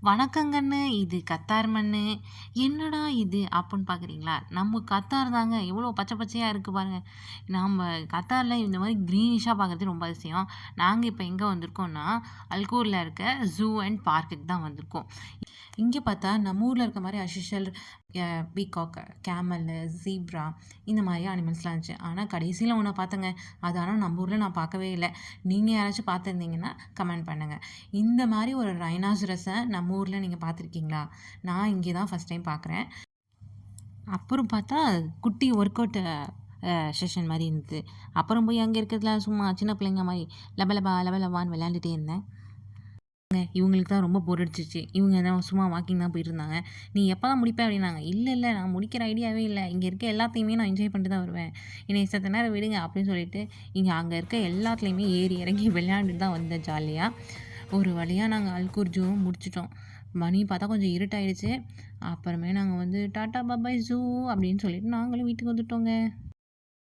வணக்கங்கண்ணு, இது கத்தார் மண்ணு. என்னடா இது அப்புட்ன்னு பார்க்குறீங்களா? நம்ம கத்தார் தாங்க. எவ்வளோ பச்சை பச்சையா இருக்கு பாருங்க. நம்ம கத்தார்ல இந்த மாரி கிரீனிஷா பார்க்குறது ரொம்ப அதிசயம். நாங்க இப்ப எங்க வந்திருக்கோம்னா, அல்கூர்ல இருக்க ஜூ அண்ட் பார்க்குக்கு தான் வந்திருக்கோம். இங்க பார்த்தா நம்ம ஊர்ல இருக்க மாரி அஸ் யூசுவல் பீகாக், கேமலு, ஜீப்ரா இந்த மாரி அனிமல்ஸ்லாம் இருந்துச்சு. ஆனா கடைசில ஒண்ண பார்த்தேங்க. அது ஆனா நம்ம ஊர்ல நான் பார்க்கவே இல்ல. நீங்க யாராச்சும் பார்த்துருந்தீங்கன்னா கமெண்ட் பண்ணுங்க. இந்த மாரி ஒரு ரைனாசரஸ நம்ம ஊர்ல நீங்க பார்த்துருக்கீங்களா? நான் இங்கே தான் ஃபர்ஸ்ட் டைம் பார்க்குறேன். அப்புறம் பார்த்தா குட்டி ஒர்க் அவுட் செஷன் மாரி இருந்தது. அப்புறம் போய் அங்க இருக்கிறதுலாம் சும்மா சின்ன பிள்ளைங்க மாரி லபலபா லபலபான்னு விளையாண்டுட்டே இருந்தேன். இவங்களுக்கு தான் ரொம்ப போர் அடிச்சிருச்சு. இவங்க தான் சும்மா வாக்கிங் தான் போயிட்டுருந்தாங்க. "நீ எப்பதான் முடிப்ப?" அப்படின்னாங்க. "இல்ல, நான் முடிக்கிற ஐடியாவே இல்ல. இங்க இருக்க எல்லாத்தையுமே நான் என்ஜாய் பண்ணிட்டு தான் வருவேன். என்னைய செத்த நேரம் விடுங்க." அப்படின்னு சொல்லிட்டு, அங்க இருக்க எல்லாத்துலயுமே ஏறி இறங்கி விளையாண்டுட்டு தான் வந்தேன் ஜாலியா. ஒரு வழியா நாங்க அல்கூர் ஜூவும் முடிச்சுட்டோம். மணி பார்த்தா கொஞ்சம் இருட்டாயிடுச்சு. அப்புறமே நாங்க வந்து டாட்டா பாய் பாய் ஜூ அப்படின்னு சொல்லிட்டு நாங்களும் வீட்டுக்கு வந்துட்டோங்க.